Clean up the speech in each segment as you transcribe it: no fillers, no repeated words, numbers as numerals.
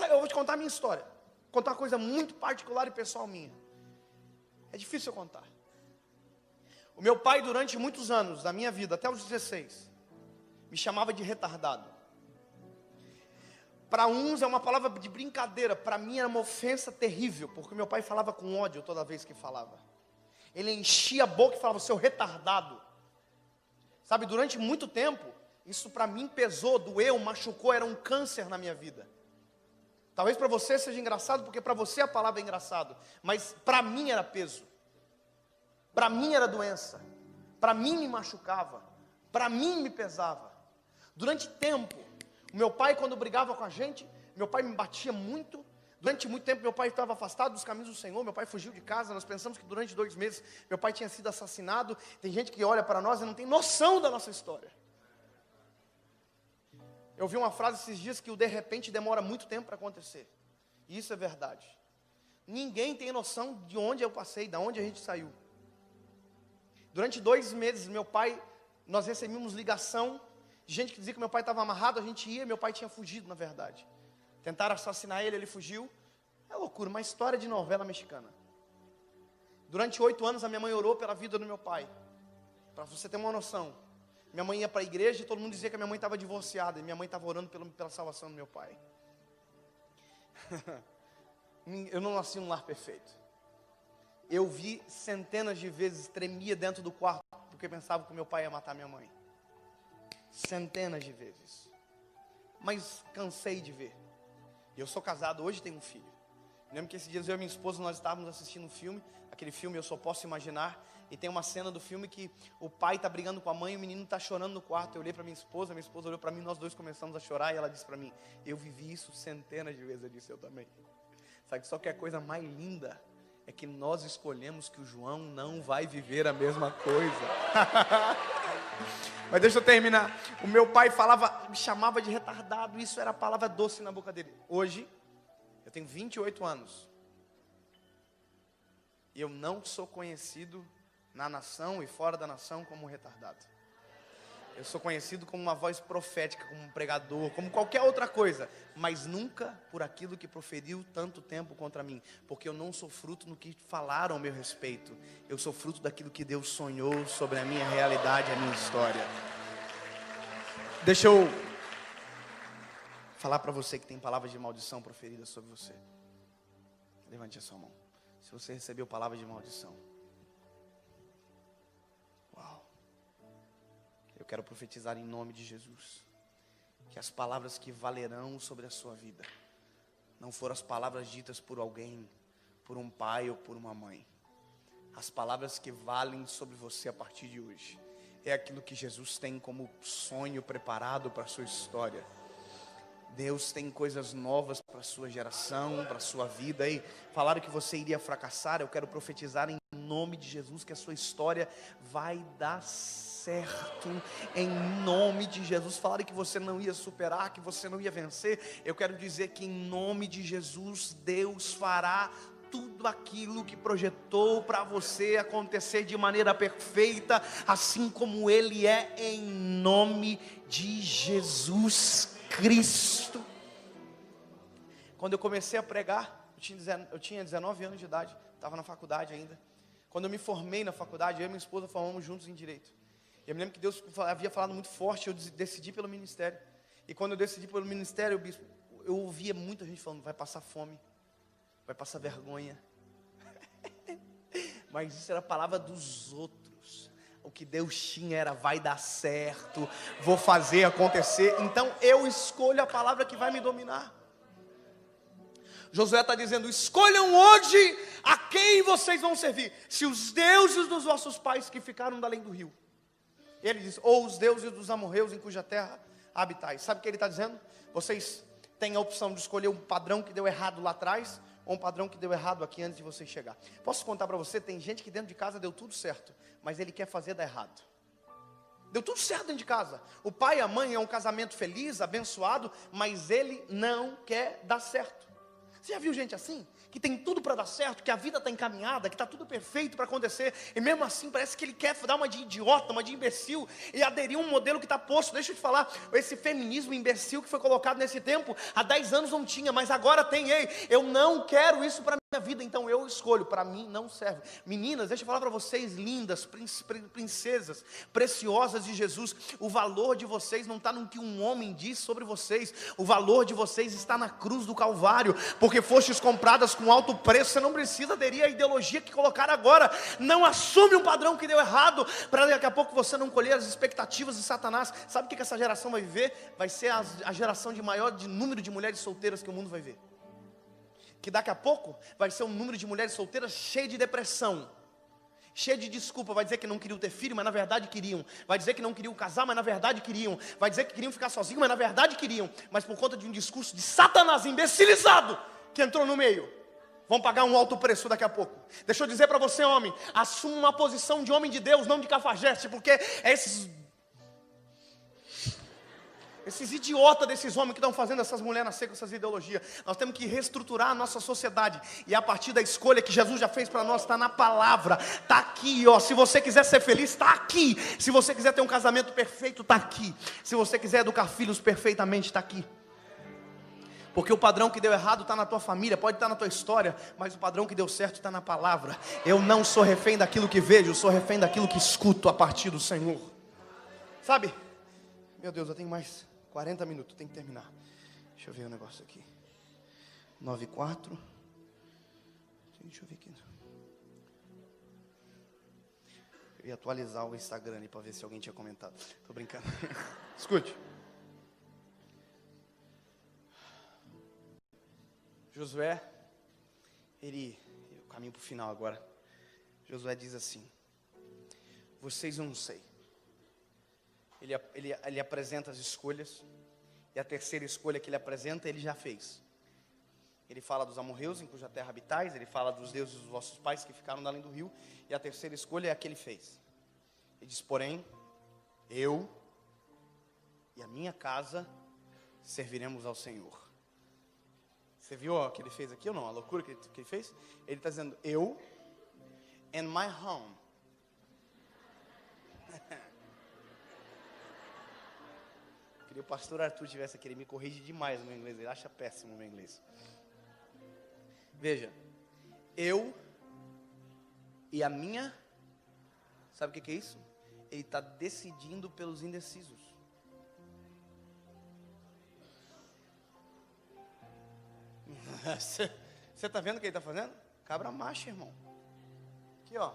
Eu vou te contar a minha história. Vou contar uma coisa muito particular e pessoal minha. É difícil eu contar. O meu pai, durante muitos anos da minha vida, até os 16, me chamava de retardado. Para uns é uma palavra de brincadeira, para mim era uma ofensa terrível, porque meu pai falava com ódio toda vez que falava. Ele enchia a boca e falava, seu retardado. Sabe, durante muito tempo, isso para mim pesou, doeu, machucou, era um câncer na minha vida. Talvez para você seja engraçado, porque para você a palavra é engraçado, mas para mim era peso. Para mim era doença. Para mim me machucava. Para mim me pesava. Durante tempo, o meu pai, quando brigava com a gente, meu pai me batia muito. Durante muito tempo, meu pai estava afastado dos caminhos do Senhor. Meu pai fugiu de casa. Nós pensamos que durante 2 meses, meu pai tinha sido assassinado. Tem gente que olha para nós e não tem noção da nossa história. Eu vi uma frase esses dias que o de repente demora muito tempo para acontecer. E isso é verdade. Ninguém tem noção de onde eu passei, de onde a gente saiu. Durante 2 meses, nós recebíamos ligação de gente que dizia que meu pai estava amarrado, a gente ia, meu pai tinha fugido, na verdade. Tentaram assassinar ele, ele fugiu. É loucura, uma história de novela mexicana. Durante 8 anos, a minha mãe orou pela vida do meu pai. Para você ter uma noção. Minha mãe ia para a igreja e todo mundo dizia que a minha mãe estava divorciada. E minha mãe estava orando pela salvação do meu pai. Eu não nasci num lar perfeito. Eu vi centenas de vezes, tremia dentro do quarto, porque pensava que o meu pai ia matar minha mãe. Centenas de vezes. Mas cansei de ver. Eu sou casado, hoje tenho um filho. Eu lembro que esses dias eu e minha esposa, nós estávamos assistindo um filme. Aquele filme Eu Só Posso Imaginar. E tem uma cena do filme que o pai está brigando com a mãe e o menino está chorando no quarto. Eu olhei para minha esposa olhou para mim, nós dois começamos a chorar. E ela disse para mim, eu vivi isso centenas de vezes. Eu disse, eu também. Sabe, só que a coisa mais linda é que nós escolhemos que o João não vai viver a mesma coisa. Mas deixa eu terminar. O meu pai me chamava de retardado. Isso era a palavra doce na boca dele. Hoje, eu tenho 28 anos. E eu não sou conhecido na nação e fora da nação como retardado. Eu sou conhecido como uma voz profética, como um pregador, como qualquer outra coisa, mas nunca por aquilo que proferiu tanto tempo contra mim, porque eu não sou fruto do que falaram ao meu respeito. Eu sou fruto daquilo que Deus sonhou sobre a minha realidade, a minha história. Deixa eu falar para você que tem palavras de maldição proferidas sobre você. Levante a sua mão. Se você recebeu palavras de maldição. Uau. Eu quero profetizar em nome de Jesus. Que as palavras que valerão sobre a sua vida não foram as palavras ditas por alguém, por um pai ou por uma mãe. As palavras que valem sobre você a partir de hoje é aquilo que Jesus tem como sonho preparado para a sua história. Deus tem coisas novas para a sua geração, para a sua vida. E falaram que você iria fracassar. Eu quero profetizar em nome de Jesus que a sua história vai dar certo, em nome de Jesus. Falaram que você não ia superar, que você não ia vencer. Eu quero dizer que em nome de Jesus, Deus fará tudo aquilo que projetou para você acontecer de maneira perfeita, assim como Ele é, em nome de Jesus Cristo. Quando eu comecei a pregar, eu tinha 19 anos de idade, estava na faculdade ainda. Quando eu me formei na faculdade, eu e minha esposa formamos juntos em Direito. Eu me lembro que Deus havia falado muito forte, eu decidi pelo ministério. E quando eu decidi pelo ministério, bispo, eu ouvia muita gente falando, vai passar fome, vai passar vergonha. Mas isso era a palavra dos outros. O que Deus tinha era, vai dar certo, vou fazer acontecer. Então eu escolho a palavra que vai me dominar. Josué está dizendo, escolham hoje a quem vocês vão servir. Se os deuses dos vossos pais que ficaram da além do rio. Ele diz, ou os deuses dos amorreus em cuja terra habitais. Sabe o que ele está dizendo? Vocês têm a opção de escolher um padrão que deu errado lá atrás, ou um padrão que deu errado aqui antes de vocês chegar. Posso contar para você, tem gente que dentro de casa deu tudo certo, mas ele quer fazer dar errado. Deu tudo certo dentro de casa. O pai e a mãe é um casamento feliz, abençoado, mas ele não quer dar certo. Você já viu gente assim? que tem tudo para dar certo, que a vida está encaminhada, que está tudo perfeito para acontecer, e mesmo assim parece que ele quer dar uma de idiota, uma de imbecil, e aderir a um modelo que está posto. Deixa eu te falar, esse feminismo imbecil que foi colocado nesse tempo, há 10 anos não tinha, mas agora tem. Ei, eu não quero isso para minha vida, então eu escolho, para mim não serve. Meninas, deixa eu falar para vocês, lindas, princesas, preciosas de Jesus, o valor de vocês não está no que um homem diz sobre vocês, o valor de vocês está na cruz do Calvário, porque fostes compradas com alto preço. Você não precisa aderir à ideologia que colocaram agora. Não assume um padrão que deu errado, para daqui a pouco você não colher as expectativas de Satanás. Sabe o que essa geração vai viver? Vai ser a geração de maior número de mulheres solteiras que o mundo vai ver. Que daqui a pouco vai ser um número de mulheres solteiras cheio de depressão, cheio de desculpa. Vai dizer que não queriam ter filho, mas na verdade queriam. Vai dizer que não queriam casar, mas na verdade queriam. Vai dizer que queriam ficar sozinhos, mas na verdade queriam. Mas por conta de um discurso de Satanás imbecilizado que entrou no meio, vão pagar um alto preço daqui a pouco. Deixa eu dizer para você, homem, assuma uma posição de homem de Deus, não de cafajeste, porque esses idiotas desses homens que estão fazendo essas mulheres nascer com essas ideologias. Nós temos que reestruturar a nossa sociedade, e a partir da escolha que Jesus já fez para nós, está na palavra, está aqui, ó. Se você quiser ser feliz, está aqui. Se você quiser ter um casamento perfeito, está aqui. Se você quiser educar filhos perfeitamente, está aqui. Porque o padrão que deu errado está na tua família, pode estar na tua história, mas o padrão que deu certo está na palavra. Eu não sou refém daquilo que vejo, eu sou refém daquilo que escuto a partir do Senhor. Sabe? Meu Deus, eu tenho mais 40 minutos, tem que terminar. Deixa eu ver o negócio aqui. 9:04. Deixa eu ver aqui. Eu ia atualizar o Instagram ali para ver se alguém tinha comentado. Tô brincando. Escute. Josué, eu caminho para o final agora. Josué diz assim: vocês eu não sei. Ele apresenta as escolhas, e a terceira escolha que ele apresenta, ele já fez. Ele fala dos amorreus, em cuja terra habitais, ele fala dos deuses dos vossos pais que ficaram além do rio, e a terceira escolha é a que ele fez. Ele diz: porém, eu e a minha casa serviremos ao Senhor. Você viu o que ele fez aqui ou não? A loucura que ele fez? Ele está dizendo: eu and my home. Queria o pastor Arthur tivesse aqui, ele me corrige demais no meu inglês, ele acha péssimo o meu inglês. Veja, eu e a minha, sabe o que é isso? Ele está decidindo pelos indecisos. Você está vendo o que ele está fazendo? Cabra macho, irmão. Aqui, ó.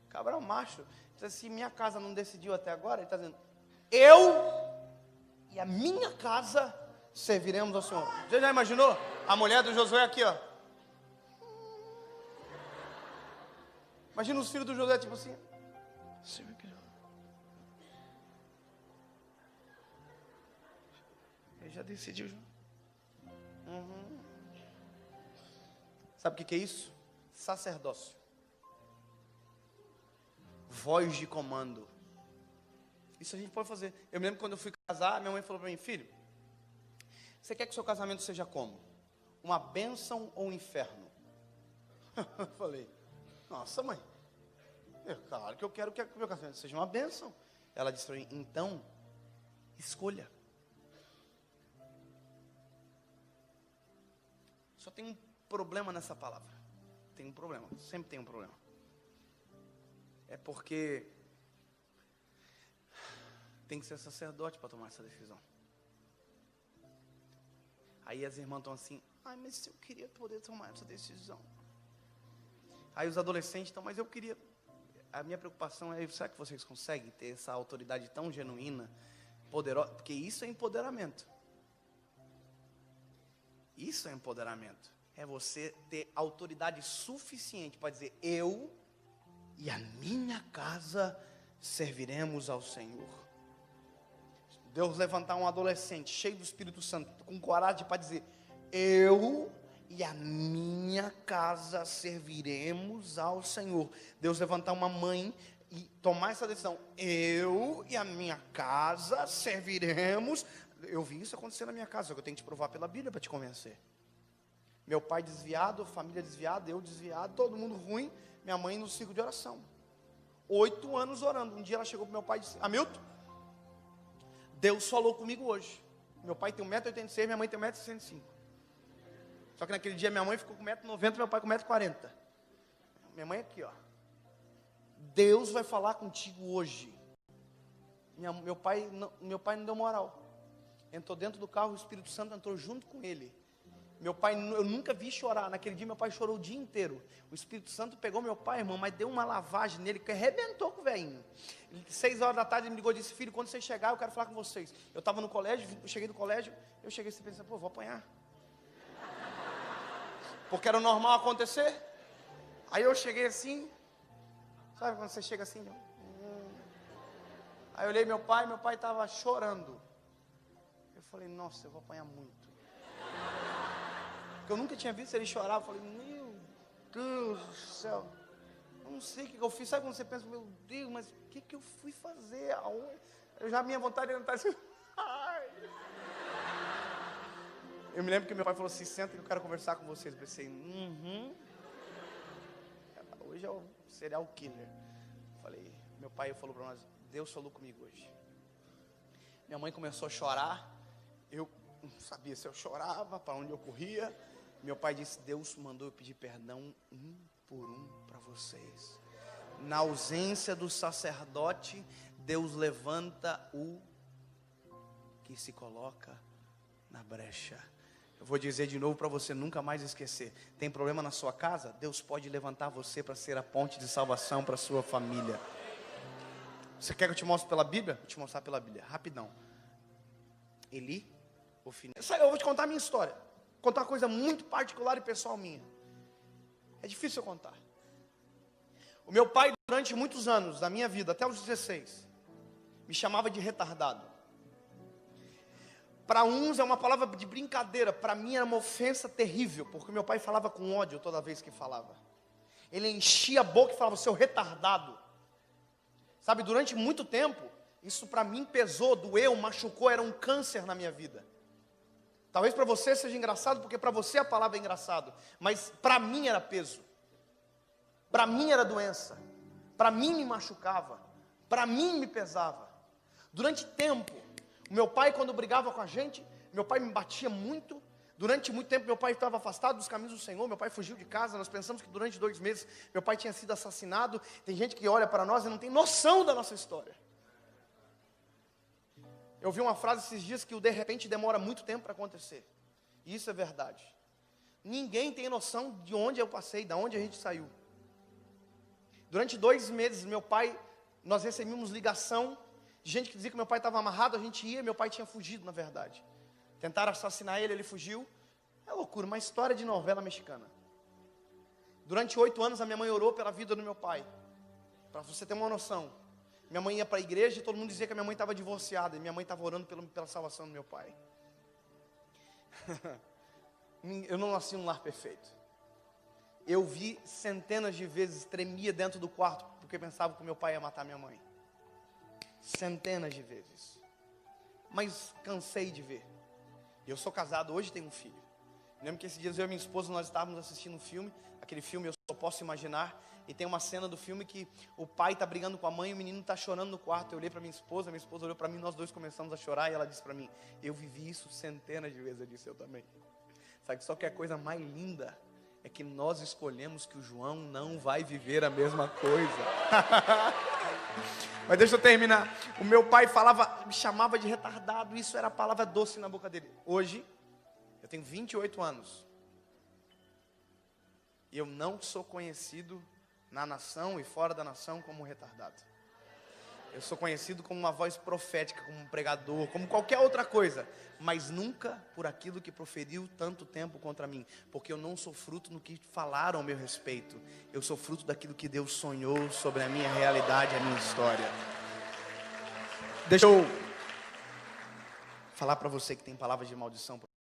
Cabra macho. Se minha casa não decidiu até agora, ele está dizendo: eu e a minha casa serviremos ao Senhor. Você já imaginou? A mulher do Josué aqui, ó. Imagina os filhos do Josué, tipo assim. Ele já decidiu. Sabe o que é isso? Sacerdócio. Voz de comando. Isso a gente pode fazer. Eu me lembro quando eu fui casar, minha mãe falou para mim: filho, você quer que o seu casamento seja como? Uma bênção ou um inferno? Eu falei: nossa, mãe, claro que eu quero que o meu casamento seja uma bênção. Ela disse para mim: então, escolha. Só tem um problema nessa palavra. Tem um problema, sempre tem um problema. É porque tem que ser sacerdote para tomar essa decisão. Aí as irmãs estão assim: ai, mas eu queria poder tomar essa decisão. Aí os adolescentes estão: mas eu queria. A minha preocupação é: será que vocês conseguem ter essa autoridade tão genuína, poderosa? Porque isso é empoderamento. Isso é empoderamento. É você ter autoridade suficiente para dizer: eu e a minha casa serviremos ao Senhor. Deus levantar um adolescente cheio do Espírito Santo, com coragem para dizer: eu e a minha casa serviremos ao Senhor. Deus levantar uma mãe e tomar essa decisão: eu e a minha casa serviremos. Eu vi isso acontecer na minha casa, só que eu tenho que te provar pela Bíblia para te convencer. Meu pai desviado, família desviada, eu desviado, todo mundo ruim. Minha mãe no ciclo de oração. 8 anos orando. Um dia ela chegou para meu pai e disse: Hamilton, Deus falou comigo hoje. Meu pai tem 1,86 m, minha mãe tem 1,65 m. Só que naquele dia minha mãe ficou com 1,90 m, meu pai com 1,40 m. Minha mãe aqui, ó. Deus vai falar contigo hoje. Meu pai não deu moral. Entrou dentro do carro, o Espírito Santo entrou junto com ele. Meu pai, eu nunca vi chorar. Naquele dia meu pai chorou o dia inteiro. O Espírito Santo pegou meu pai, irmão, mas deu uma lavagem nele que arrebentou com o velhinho. 6 horas da tarde ele me ligou e disse: filho, quando você chegar eu quero falar com vocês. Eu estava no colégio, eu cheguei do colégio, eu cheguei assim pensando: pô, vou apanhar. Porque era normal acontecer. Aí eu cheguei assim, sabe quando você chega assim? Aí eu olhei meu pai estava chorando. Eu falei: nossa, eu vou apanhar muito. Porque eu nunca tinha visto ele chorar. Eu falei: meu Deus do céu, eu não sei o que eu fiz. Sabe quando você pensa: meu Deus, mas o que eu fui fazer? Eu já, minha vontade era estar assim. Ai. Eu me lembro que meu pai falou assim: senta que eu quero conversar com vocês. Eu pensei: hoje é o serial killer. Falei, meu pai falou para nós: Deus falou comigo hoje. Minha mãe começou a chorar. Eu não sabia se eu chorava, para onde eu corria. Meu pai disse: Deus mandou eu pedir perdão um por um para vocês. Na ausência do sacerdote, Deus levanta o que se coloca na brecha. Eu vou dizer de novo para você nunca mais esquecer. Tem problema na sua casa? Deus pode levantar você para ser a ponte de salvação para a sua família. Você quer que eu te mostre pela Bíblia? Vou te mostrar pela Bíblia, rapidão. Eli, eu vou te contar a minha história. Vou contar uma coisa muito particular e pessoal minha. É difícil eu contar. O meu pai, durante muitos anos da minha vida, até os 16, me chamava de retardado. Para uns é uma palavra de brincadeira, para mim era uma ofensa terrível, porque meu pai falava com ódio toda vez que falava. Ele enchia a boca e falava: seu retardado. Sabe, durante muito tempo, isso para mim pesou, doeu, machucou, era um câncer na minha vida. Talvez para você seja engraçado, porque para você a palavra é engraçado, mas para mim era peso. Para mim era doença. Para mim me machucava. Para mim me pesava. Durante tempo, o meu pai, quando brigava com a gente, meu pai me batia muito. Durante muito tempo meu pai estava afastado dos caminhos do Senhor. Meu pai fugiu de casa. Nós pensamos que durante 2 meses meu pai tinha sido assassinado. Tem gente que olha para nós e não tem noção da nossa história. Eu vi uma frase esses dias que o de repente demora muito tempo para acontecer. E isso é verdade. Ninguém tem noção de onde eu passei, de onde a gente saiu. Durante 2 meses, nós recebíamos ligação de gente que dizia que meu pai estava amarrado. A gente ia, meu pai tinha fugido, na verdade. Tentaram assassinar ele, ele fugiu. É loucura, uma história de novela mexicana. Durante 8 anos, a minha mãe orou pela vida do meu pai. Para você ter uma noção. Minha mãe ia para a igreja e todo mundo dizia que a minha mãe estava divorciada. E minha mãe estava orando pela salvação do meu pai. Eu não nasci num lar perfeito. Eu vi centenas de vezes, tremia dentro do quarto, porque pensava que meu pai ia matar minha mãe. Centenas de vezes. Mas cansei de ver. Eu sou casado, hoje tenho um filho. Lembro que esses dias eu e minha esposa, nós estávamos assistindo um filme. Aquele filme Eu Só Posso Imaginar. E tem uma cena do filme que o pai está brigando com a mãe e o menino está chorando no quarto. Eu olhei para minha esposa olhou para mim, nós dois começamos a chorar. E ela disse para mim: eu vivi isso centenas de vezes. Eu disse: eu também. Sabe, só que a coisa mais linda é que nós escolhemos que o João não vai viver a mesma coisa. Mas deixa eu terminar. O meu pai me chamava de retardado. Isso era a palavra doce na boca dele. Hoje, eu tenho 28 anos. E eu não sou conhecido na nação e fora da nação como retardado. Eu sou conhecido como uma voz profética, como um pregador, como qualquer outra coisa. Mas nunca por aquilo que proferiu tanto tempo contra mim. Porque eu não sou fruto no que falaram ao meu respeito. Eu sou fruto daquilo que Deus sonhou sobre a minha realidade, a minha história. Deixa eu falar para você que tem palavras de maldição para